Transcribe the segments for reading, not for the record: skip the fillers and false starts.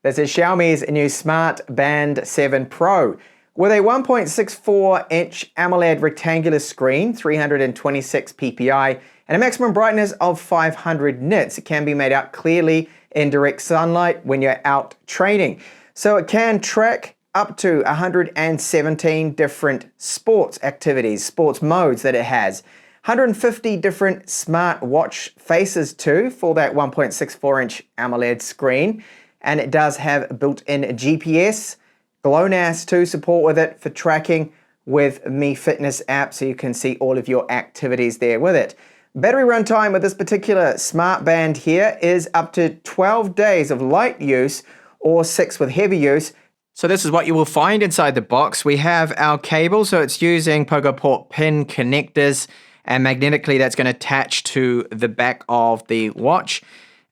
This is Xiaomi's new Smart Band 7 Pro. With a 1.64-inch AMOLED rectangular screen, 326 ppi, and a maximum brightness of 500 nits, it can be made out clearly in direct sunlight when you're out training. So it can track up to 117 different sports activities, sports modes that it has. 150 different smart watch faces too for that 1.64-inch AMOLED screen. And it does have built-in GPS, GLONASS to support with it for tracking with Mi Fitness app, so you can see all of your activities there with it. Battery runtime with this particular smart band here is up to 12 days of light use or 6 with heavy use. So this is what you will find inside the box. We have our cable, so it's using Pogo port pin connectors, and magnetically that's going to attach to the back of the watch,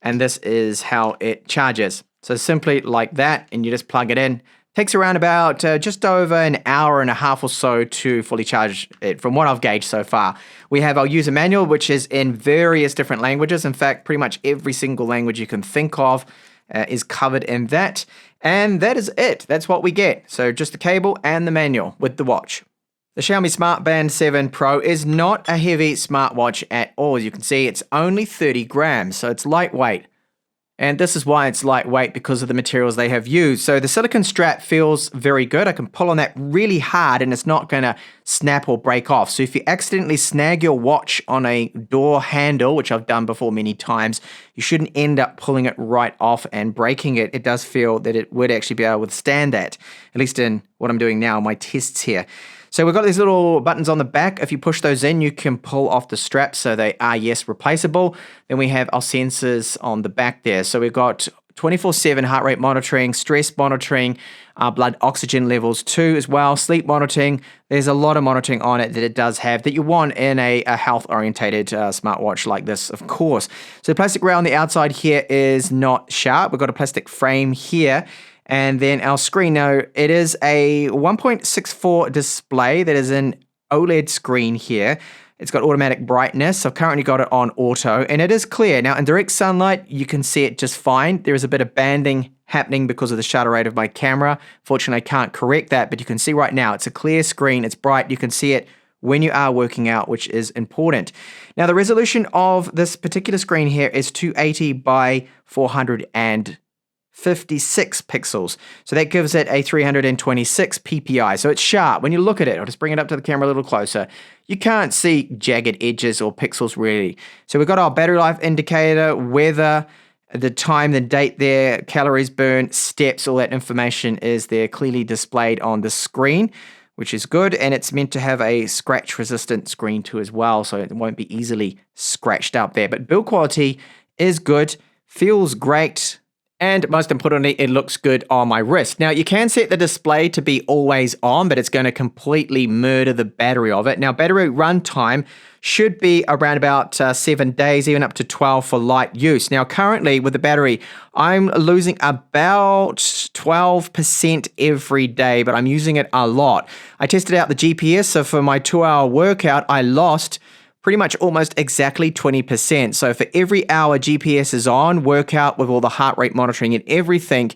and this is how it charges. So simply like that, and you just plug it in. Takes around about just over an hour and a half or so to fully charge it, from what I've gauged so far. We have our user manual, which is in various different languages. In fact, pretty much every single language you can think of is covered in that. And that is it. That's what we get. So just the cable and the manual with the watch. The Xiaomi Smart Band 7 Pro is not a heavy smartwatch at all. As you can see, it's only 30 grams, so it's lightweight. And this is why it's lightweight, because of the materials they have used. So the silicone strap feels very good. I can pull on that really hard and it's not going to snap or break off. So if you accidentally snag your watch on a door handle, which I've done before many times, you shouldn't end up pulling it right off and breaking it. It does feel that it would actually be able to withstand that, at least in what I'm doing now, my tests here. So we've got these little buttons on the back. If you push those in, you can pull off the straps, so they are, yes, replaceable. Then we have our sensors on the back there. So we've got 24/7 heart rate monitoring, stress monitoring, blood oxygen levels too as well, sleep monitoring. There's a lot of monitoring on it that it does have that you want in a health-orientated smartwatch like this, of course. So the plastic rail on the outside here is not sharp. We've got a plastic frame here. And then our screen, now it is a 1.64 display that is an OLED screen here. It's got automatic brightness. I've currently got it on auto, and it is clear. Now in direct sunlight, you can see it just fine. There is a bit of banding happening because of the shutter rate of my camera. Fortunately, I can't correct that, but you can see right now, it's a clear screen, it's bright. You can see it when you are working out, which is important. Now the resolution of this particular screen here is 280 by 456 pixels. So that gives it a 326 ppi. So it's sharp. When you look at it, I'll just bring it up to the camera a little closer. You can't see jagged edges or pixels really. So we've got our battery life indicator, weather, the time, the date there, calories burned, steps, all that information is there clearly displayed on the screen, which is good. And it's meant to have a scratch resistant screen too as well, so it won't be easily scratched up there. But build quality is good, feels great. And most importantly, it looks good on my wrist. Now, you can set the display to be always on, but it's going to completely murder the battery of it. Now, battery runtime should be around about 7 days, even up to 12 for light use. Now, currently with the battery, I'm losing about 12% every day, but I'm using it a lot. I tested out the GPS, so for my 2-hour workout, I lost pretty much almost exactly 20%. So for every hour GPS is on, workout with all the heart rate monitoring and everything,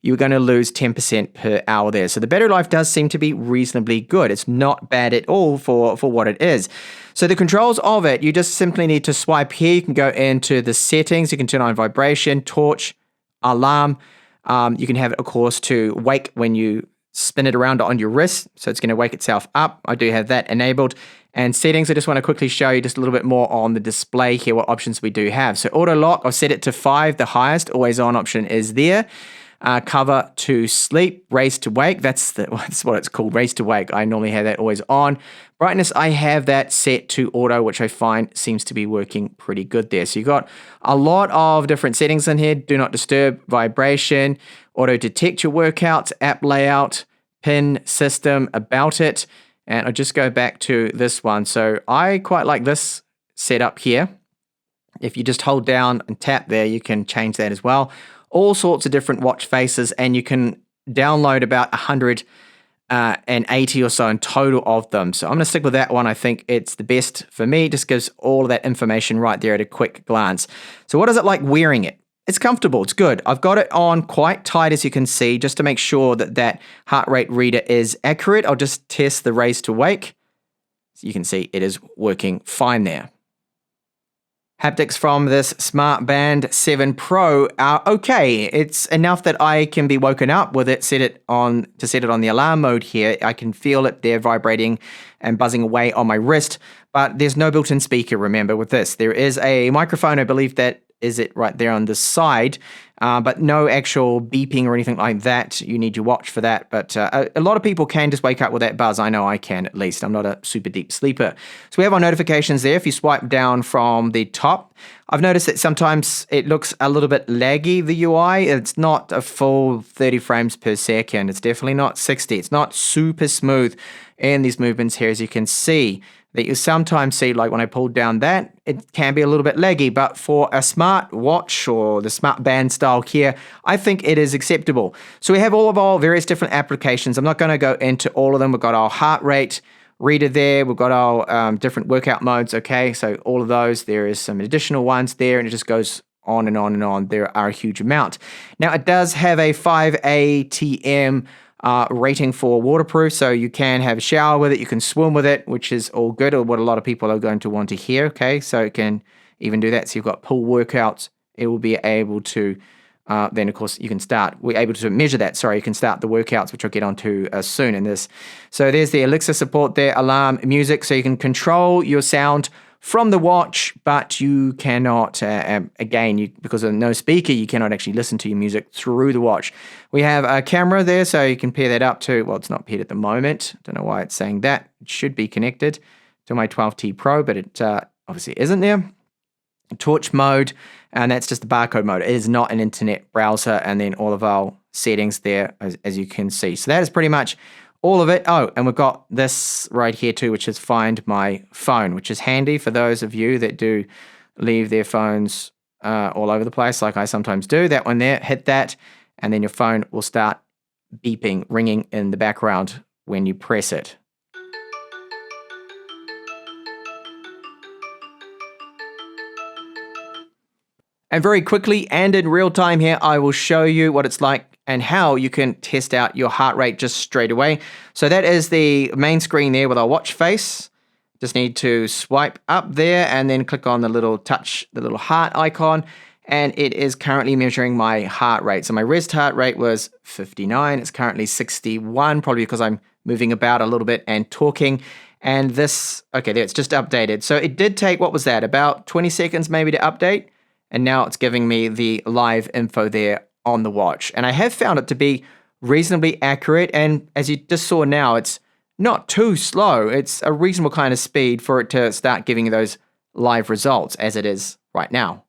you're going to lose 10% per hour there. So the battery life does seem to be reasonably good. It's not bad at all for what it is. So the controls of it, you just simply need to swipe here. You can go into the settings. You can turn on vibration, torch, alarm. You can have it, of course, to wake when you spin it around on your wrist. So it's going to wake itself up. I do have that enabled. And settings, I just want to quickly show you just a little bit more on the display here, what options we do have. So auto lock, I've set it to 5, the highest, always on option is there. Cover to sleep, raise to wake, that's what it's called, raise to wake. I normally have that always on. Brightness, I have that set to auto, which I find seems to be working pretty good there. So you've got a lot of different settings in here. Do not disturb, vibration, auto detect your workouts, app layout, pin system, about it. And I'll just go back to this one. So I quite like this setup here. If you just hold down and tap there, you can change that as well. All sorts of different watch faces, and you can download about 180 or so in total of them. So I'm going to stick with that one. I think it's the best for me. It just gives all of that information right there at a quick glance. So what is it like wearing it? It's comfortable. It's good. I've got it on quite tight, as you can see, just to make sure that that heart rate reader is accurate. I'll just test the raise to wake. So you can see it is working fine there. Haptics from this Smart Band 7 Pro are okay. It's enough that I can be woken up with it, set it on the alarm mode here. I can feel it there vibrating and buzzing away on my wrist, but there's no built-in speaker, remember, with this. There is a microphone, I believe that is it right there on the side, but no actual beeping or anything like that. You need your watch for that, but a lot of people can just wake up with that buzz. I know I can, at least. I'm not a super deep sleeper. So we have our notifications there. If you swipe down from the top, I've noticed that sometimes it looks a little bit laggy, the UI. It's not a full 30 frames per second. It's definitely not 60. It's not super smooth in these movements here, as you can see. That you sometimes see, like when I pulled down that, it can be a little bit laggy, but for a smart watch or the Smart Band style here, I think it is acceptable. So we have all of our various different applications. I'm not going to go into all of them. We've got our heart rate reader there. We've got our different workout modes. Okay, so all of those, there is some additional ones there, and it just goes on and on and on. There are a huge amount. Now, it does have a 5 ATM rating for waterproof, so you can have a shower with it, you can swim with it, which is all good, or what a lot of people are going to want to hear. Okay, so it can even do that. So you've got pool workouts. It will be able to then of course we're able to measure that. Sorry, you can start the workouts, which I'll get onto soon in this. So there's the Alexa support there, alarm, music, so you can control your sound from the watch, but you cannot, because of no speaker, you cannot actually listen to your music through the watch. We have a camera there, so you can pair that up to, well, it's not paired at the moment. Don't know why it's saying that. It should be connected to my 12T Pro, but it obviously isn't there. Torch mode, and that's just the barcode mode. It is not an internet browser, and then all of our settings there, as you can see. So that is pretty much all of it. Oh, and we've got this right here too, which is Find My Phone, which is handy for those of you that do leave their phones all over the place, like I sometimes do. That one there, hit that, and then your phone will start beeping, ringing in the background when you press it. And very quickly and in real time here, I will show you what it's like and how you can test out your heart rate just straight away. So that is the main screen there with our watch face. Just need to swipe up there and then click on the little heart icon. And it is currently measuring my heart rate. So my rest heart rate was 59. It's currently 61, probably because I'm moving about a little bit and talking. And this, okay, there, it's just updated. So it did take, what was that, about 20 seconds maybe to update? And now it's giving me the live info there on the watch. And I have found it to be reasonably accurate. And as you just saw now, it's not too slow. It's a reasonable kind of speed for it to start giving you those live results as it is right now.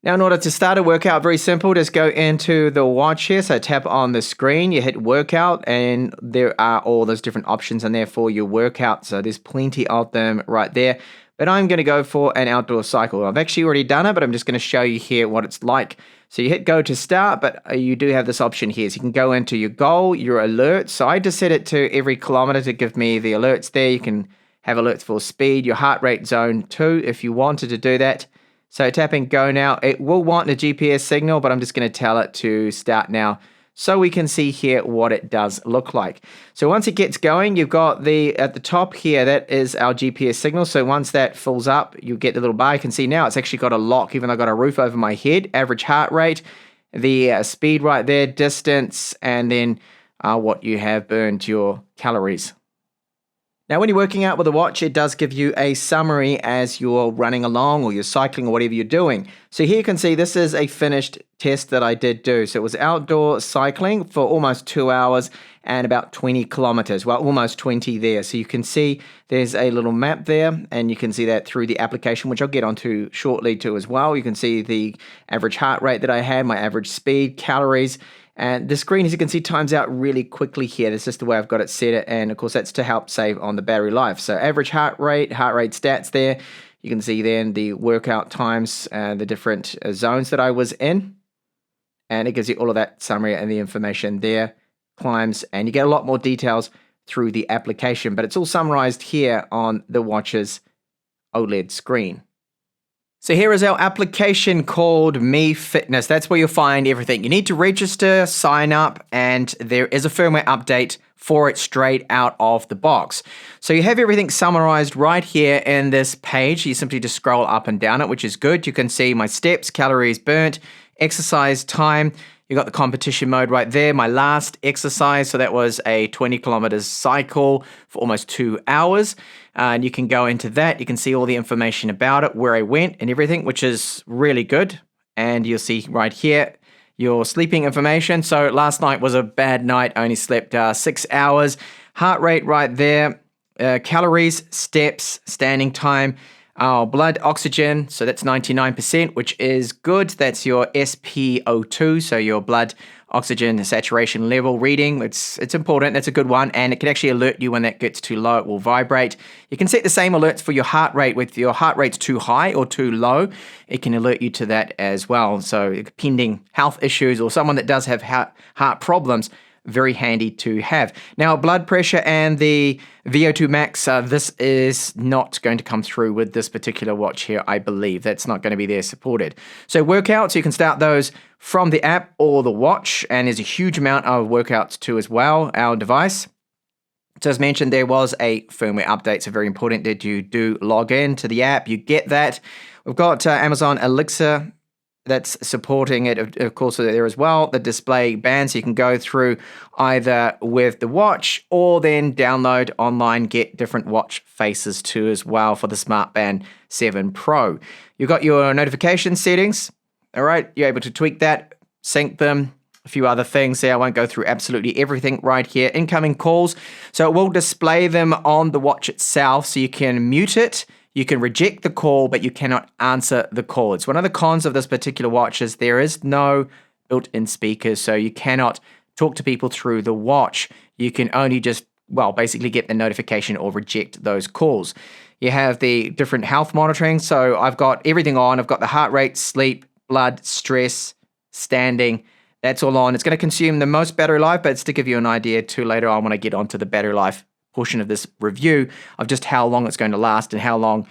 Now, in order to start a workout, very simple, just go into the watch here. So tap on the screen, you hit workout, and there are all those different options in there for your workout. So there's plenty of them right there. But I'm going to go for an outdoor cycle. I've actually already done it, but I'm just going to show you here what it's like. So you hit go to start, but you do have this option here. So you can go into your goal, your alerts. So I just set it to every kilometer to give me the alerts there. You can have alerts for speed, your heart rate zone too, if you wanted to do that. So tapping go now, it will want a GPS signal, but I'm just going to tell it to start now, so we can see here what it does look like. So once it gets going, you've got at the top here, that is our GPS signal. So once that fills up, you get the little bar. You can see now it's actually got a lock, even though I've got a roof over my head. Average heart rate, the speed right there, distance, and then what you have burned, your calories. Now, when you're working out with a watch, it does give you a summary as you're running along or you're cycling or whatever you're doing. So here you can see this is a finished test that I did do. So it was outdoor cycling for almost 2 hours and about 20 kilometers. Well, almost 20 there. So you can see there's a little map there, and you can see that through the application, which I'll get onto shortly too as well. You can see the average heart rate that I had, my average speed, calories. And the screen, as you can see, times out really quickly here. That's just the way I've got it set. And of course, that's to help save on the battery life. So average heart rate stats there. You can see then the workout times and the different zones that I was in. And it gives you all of that summary and the information there. Climbs, and you get a lot more details through the application. But it's all summarized here on the watch's OLED screen. So here is our application called Me Fitness. That's where you'll find everything. You need to register, sign up, and there is a firmware update for it straight out of the box. So you have everything summarized right here in this page. You simply just scroll up and down it, which is good. You can see my steps, calories burnt, exercise time. You got the competition mode right there. My last exercise, so that was a 20 kilometers cycle for almost 2 hours. And you can go into that. You can see all the information about it, where I went and everything, which is really good. And you'll see right here your sleeping information. So last night was a bad night. I only slept 6 hours. Heart rate right there. Calories, steps, standing time. Our blood oxygen, so that's 99%, which is good. That's your SpO2, so your blood oxygen saturation level reading. It's important. That's a good one, and it can actually alert you when that gets too low. It will vibrate. You can set the same alerts for your heart rate. With your heart rate's too high or too low, it can alert you to that as well. So pending health issues or someone that does have heart problems, very handy to have. Now, blood pressure and the VO2 max, this is not going to come through with this particular watch here, I believe. That's not going to be there supported. So workouts, you can start those from the app or the watch, and there's a huge amount of workouts too as well, our device. So as mentioned, there was a firmware update, so very important that you do log in to the app. You get that. We've got Amazon Alexa that's supporting it, of course, there as well. The display band, so you can go through either with the watch or then download online, get different watch faces too as well for the Smart Band 7 Pro. You've got your notification settings. All right, you're able to tweak that, sync them, a few other things there. I won't go through absolutely everything right here. Incoming calls, so it will display them on the watch itself, so you can mute it. You can reject the call, but you cannot answer the call. It's one of the cons of this particular watch is there is no built-in speakers, so you cannot talk to people through the watch. You can only just, well, basically get the notification or reject those calls. You have the different health monitoring, so I've got everything on. I've got the heart rate, sleep, blood, stress, standing. That's all on. It's going to consume the most battery life, but it's to give you an idea too later on when I get onto the battery life portion of this review of just how long it's going to last and how long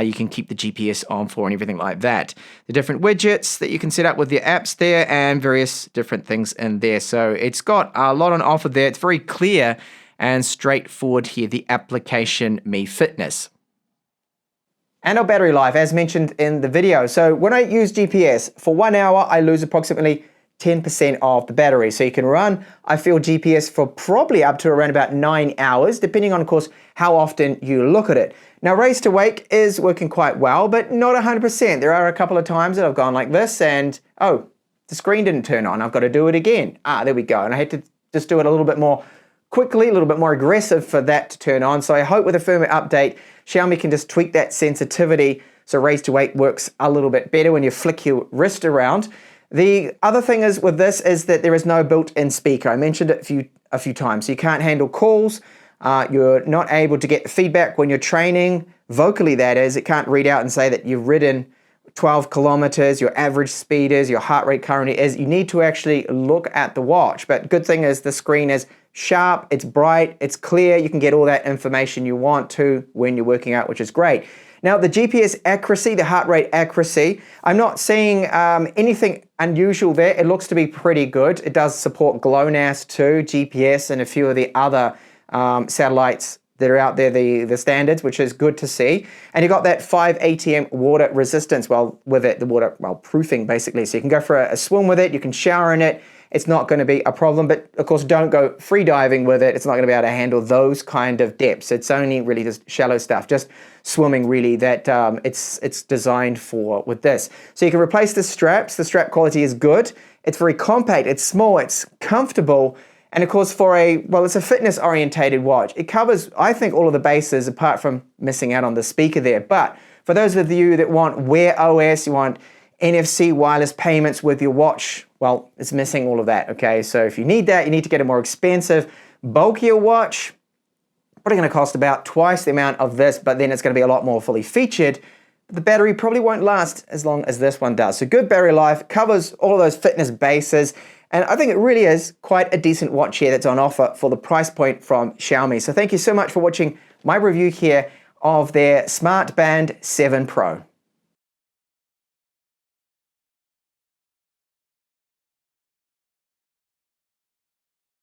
you can keep the GPS on for and everything like that. The different widgets that you can set up with your apps there and various different things in there. So it's got a lot on offer there. It's very clear and straightforward here, the application Me Fitness. And our battery life, as mentioned in the video. So when I use GPS, for 1 hour, I lose approximately 10% of the battery. So you can run, I feel, GPS for probably up to around about 9 hours, depending on, of course, how often you look at it. Now, raise to wake is working quite well, but not 100%. There are a couple of times that I've gone like this and, oh, the screen didn't turn on. I've got to do it again. There we go. And I had to just do it a little bit more quickly, a little bit more aggressive for that to turn on. So I hope with a firmware update, Xiaomi can just tweak that sensitivity so raise to wake works a little bit better when you flick your wrist around. The other thing is with this is that there is no built-in speaker. I mentioned it a few times. So you can't handle calls. You're not able to get feedback when you're training, vocally that is. It can't read out and say that you've ridden 12 kilometers, your average speed is, your heart rate currently is. You need to actually look at the watch. But good thing is the screen is sharp, it's bright, it's clear. You can get all that information you want to when you're working out, which is great. Now, the GPS accuracy, the heart rate accuracy, I'm not seeing anything unusual there. It looks to be pretty good. It does support GLONASS too, GPS, and a few of the other satellites that are out there, the standards, which is good to see. And you got that 5 ATM water resistance, well, with it, the water, well, proofing basically. So you can go for a swim with it, you can shower in it. It's not going to be a problem, but of course don't go free diving with it. It's not going to be able to handle those kind of depths. It's only really just shallow stuff, just swimming really that it's designed for with this. So you can replace the straps. The strap quality is good. It's very compact, it's small, it's comfortable. And of course for it's a fitness orientated watch. It covers, I think, all of the bases apart from missing out on the speaker there. But for those of you that want Wear OS, you want NFC wireless payments with your watch, well, it's missing all of that, okay? So if you need that, you need to get a more expensive, bulkier watch. Probably going to cost about twice the amount of this, but then it's going to be a lot more fully featured. The battery probably won't last as long as this one does. So good battery life, covers all of those fitness bases, and I think it really is quite a decent watch here that's on offer for the price point from Xiaomi. So thank you so much for watching my review here of their Smart Band 7 Pro.